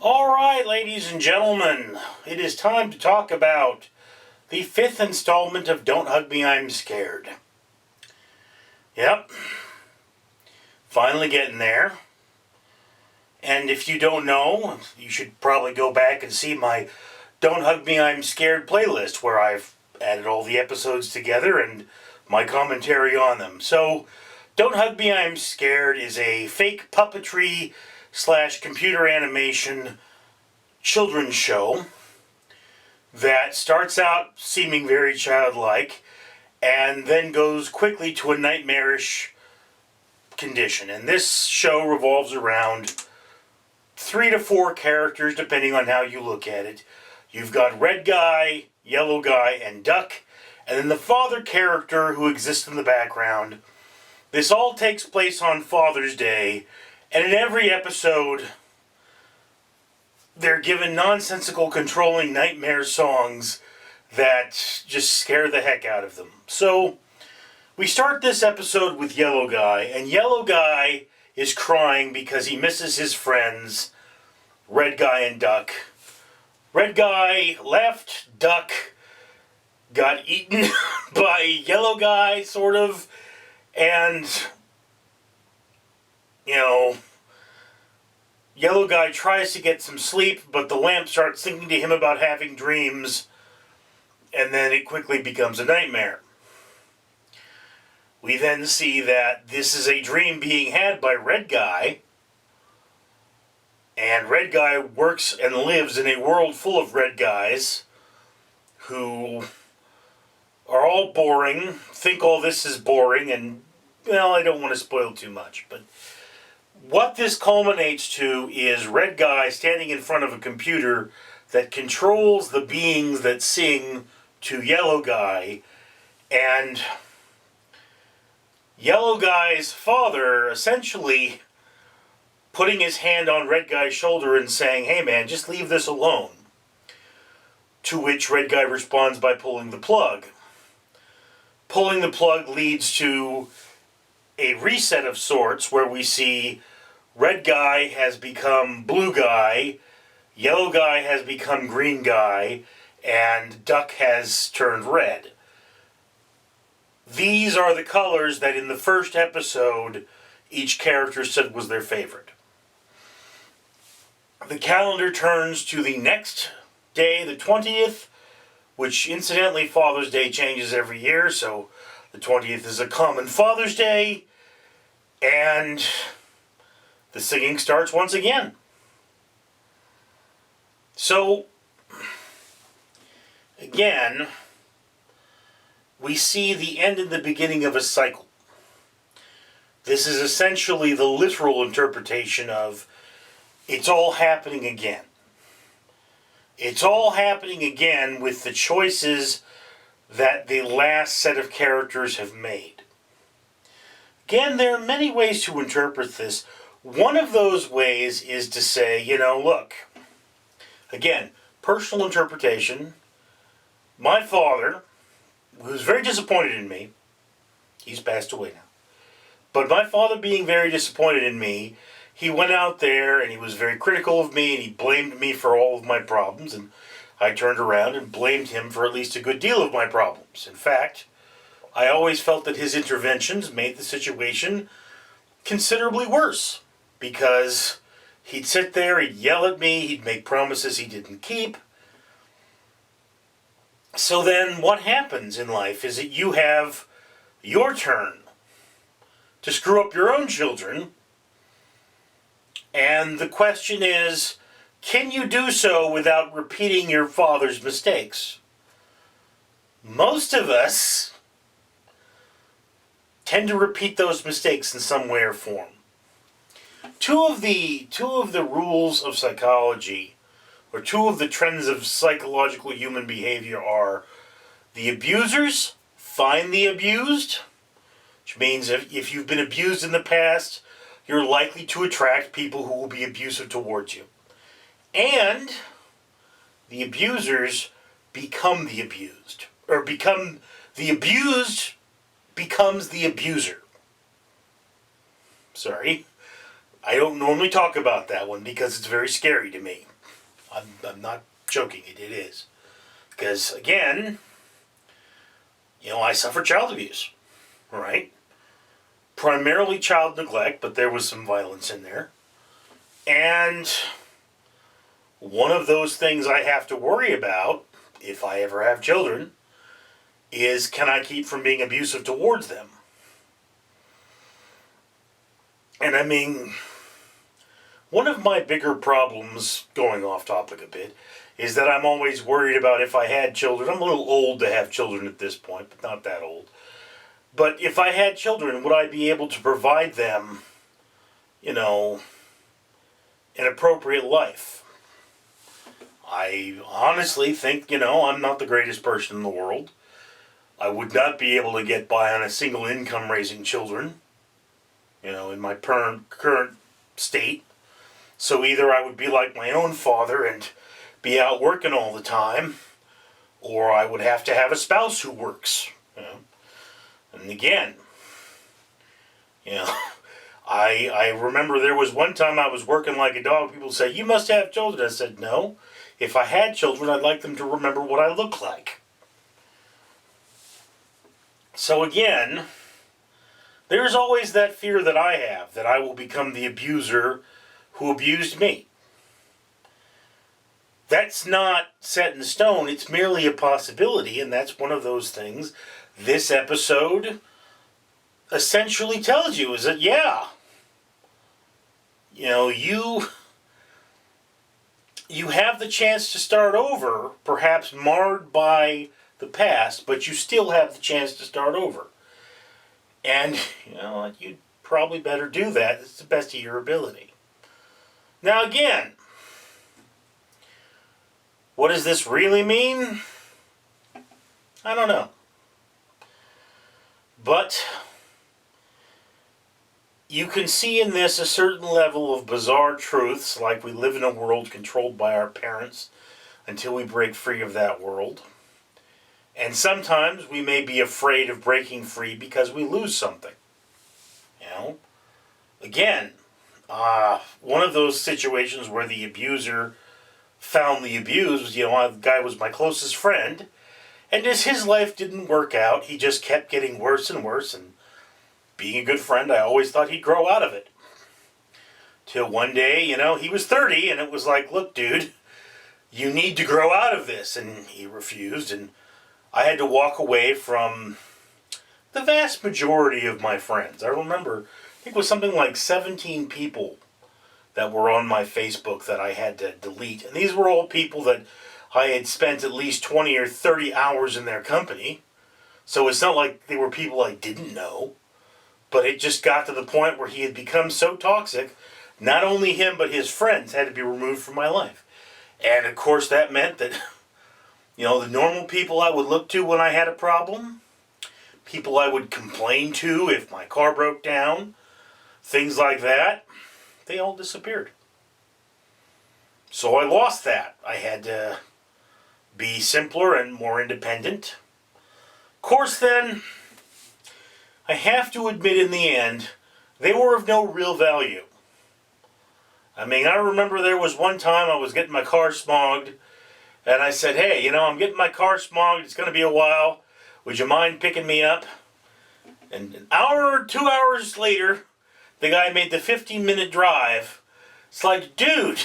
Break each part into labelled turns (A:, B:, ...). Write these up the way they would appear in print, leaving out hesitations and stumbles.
A: Alright, ladies and gentlemen, it is time to talk about the 5th installment of Don't Hug Me, I'm Scared. Yep, finally getting there. And if you don't know, you should probably go back and see my Don't Hug Me, I'm Scared playlist, where I've added all the episodes together and my commentary on them. So, Don't Hug Me, I'm Scared is a fake puppetry / computer animation children's show that starts out seeming very childlike and then goes quickly to a nightmarish condition. And this show revolves around 3 to 4 characters, depending on how you look at it. You've got Red Guy, Yellow Guy, and Duck, and then the father character who exists in the background. This all takes place on Father's Day, and in every episode, they're given nonsensical, controlling nightmare songs that just scare the heck out of them. So, we start this episode with Yellow Guy, and Yellow Guy is crying because he misses his friends, Red Guy and Duck. Red Guy left, Duck got eaten by Yellow Guy, sort of, and, Yellow Guy tries to get some sleep, but the lamp starts singing to him about having dreams, and then it quickly becomes a nightmare. We then see that this is a dream being had by Red Guy, and Red Guy works and lives in a world full of red guys who are all boring, think all this is boring, and, I don't want to spoil too much, but what this culminates to is Red Guy standing in front of a computer that controls the beings that sing to Yellow Guy, and Yellow Guy's father essentially putting his hand on Red Guy's shoulder and saying, "Hey man, just leave this alone." To which Red Guy responds by pulling the plug. Pulling the plug leads to a reset of sorts where we see Red Guy has become Blue Guy, Yellow Guy has become Green Guy, and Duck has turned red. These are the colors that in the first episode each character said was their favorite. The calendar turns to the next day, the 20th, which incidentally Father's Day changes every year, so the 20th is a common Father's Day, and the singing starts once again. So, again, we see the end and the beginning of a cycle. This is essentially the literal interpretation of it's all happening again. It's all happening again with the choices that the last set of characters have made. Again, there are many ways to interpret this. One of those ways is to say, look, again, personal interpretation. My father, who was very disappointed in me, he's passed away now, but my father being very disappointed in me, he went out there and he was very critical of me and he blamed me for all of my problems, and I turned around and blamed him for at least a good deal of my problems. In fact, I always felt that his interventions made the situation considerably worse, because he'd sit there, he'd yell at me, he'd make promises he didn't keep. So then what happens in life is that you have your turn to screw up your own children, and the question is, can you do so without repeating your father's mistakes? Most of us tend to repeat those mistakes in some way or form. Two of the rules of psychology, or two of the trends of psychological human behavior, are the abusers find the abused, which means if you've been abused in the past, you're likely to attract people who will be abusive towards you. And the abusers become the abused, or the abused becomes the abuser. Sorry. I don't normally talk about that one because it's very scary to me. I'm not joking, it is. Because, again, I suffered child abuse, right? Primarily child neglect, but there was some violence in there. And one of those things I have to worry about, if I ever have children, is can I keep from being abusive towards them? And I mean, one of my bigger problems, going off topic a bit, is that I'm always worried about if I had children. I'm a little old to have children at this point, but not that old. But if I had children, would I be able to provide them, an appropriate life? I honestly think, I'm not the greatest person in the world. I would not be able to get by on a single income raising children, in my current state. So either I would be like my own father and be out working all the time, or I would have to have a spouse who works. And again, I remember there was one time I was working like a dog. People say, "You must have children." I said, "No. If I had children, I'd like them to remember what I look like." So again, there's always that fear that I have, that I will become the abuser who abused me. That's not set in stone. It's merely a possibility, and that's one of those things this episode essentially tells you, is that, you have the chance to start over, perhaps marred by the past, but you still have the chance to start over. And, you'd probably better do that. It's the best of your ability. Now again, what does this really mean? I don't know. But you can see in this a certain level of bizarre truths, like we live in a world controlled by our parents until we break free of that world. And sometimes we may be afraid of breaking free because we lose something. Again, one of those situations where the abuser found the abused was, the guy was my closest friend, and as his life didn't work out, he just kept getting worse and worse, and being a good friend, I always thought he'd grow out of it. Till one day, he was 30, and it was like, "Look, dude, you need to grow out of this," and he refused, and I had to walk away from the vast majority of my friends. I remember, I think it was something like 17 people that were on my Facebook that I had to delete. And these were all people that I had spent at least 20 or 30 hours in their company. So it's not like they were people I didn't know. But it just got to the point where he had become so toxic, not only him but his friends had to be removed from my life. And of course that meant that, the normal people I would look to when I had a problem, people I would complain to if my car broke down, things like that, they all disappeared. So I lost that. I had to be simpler and more independent. Of course then, I have to admit in the end, they were of no real value. I mean, I remember there was one time I was getting my car smogged, and I said, "Hey, I'm getting my car smogged, it's going to be a while. Would you mind picking me up?" And an hour or 2 hours later, the guy made the 15-minute drive. It's like, dude,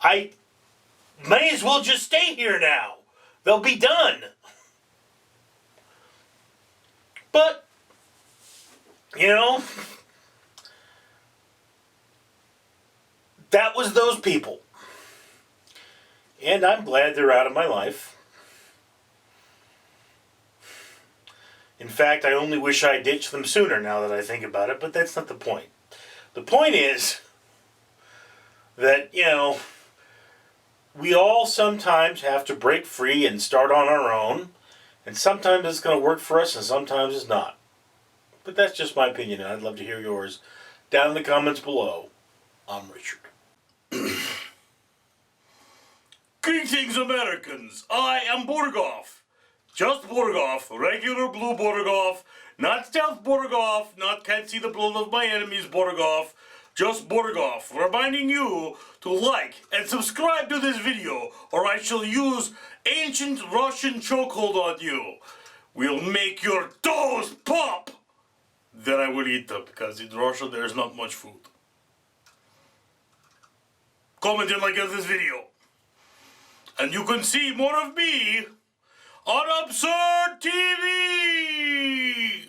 A: I may as well just stay here now. They'll be done. But, that was those people. And I'm glad they're out of my life. In fact, I only wish I ditched them sooner now that I think about it, but that's not the point. The point is that, we all sometimes have to break free and start on our own, and sometimes it's going to work for us and sometimes it's not. But that's just my opinion, and I'd love to hear yours down in the comments below. I'm Richard. Greetings, Americans. I am Borgoff. Just Borgoff, regular blue Borgoff, not stealth Borgoff, not can't see the blood of my enemies Borgoff, Just Borgoff, reminding you to like and subscribe to this video, or I shall use ancient Russian chokehold on you. We'll make your toes pop! Then I will eat them, because in Russia there's not much food. Comment and like this video. And you can see more of me on Absurd TV!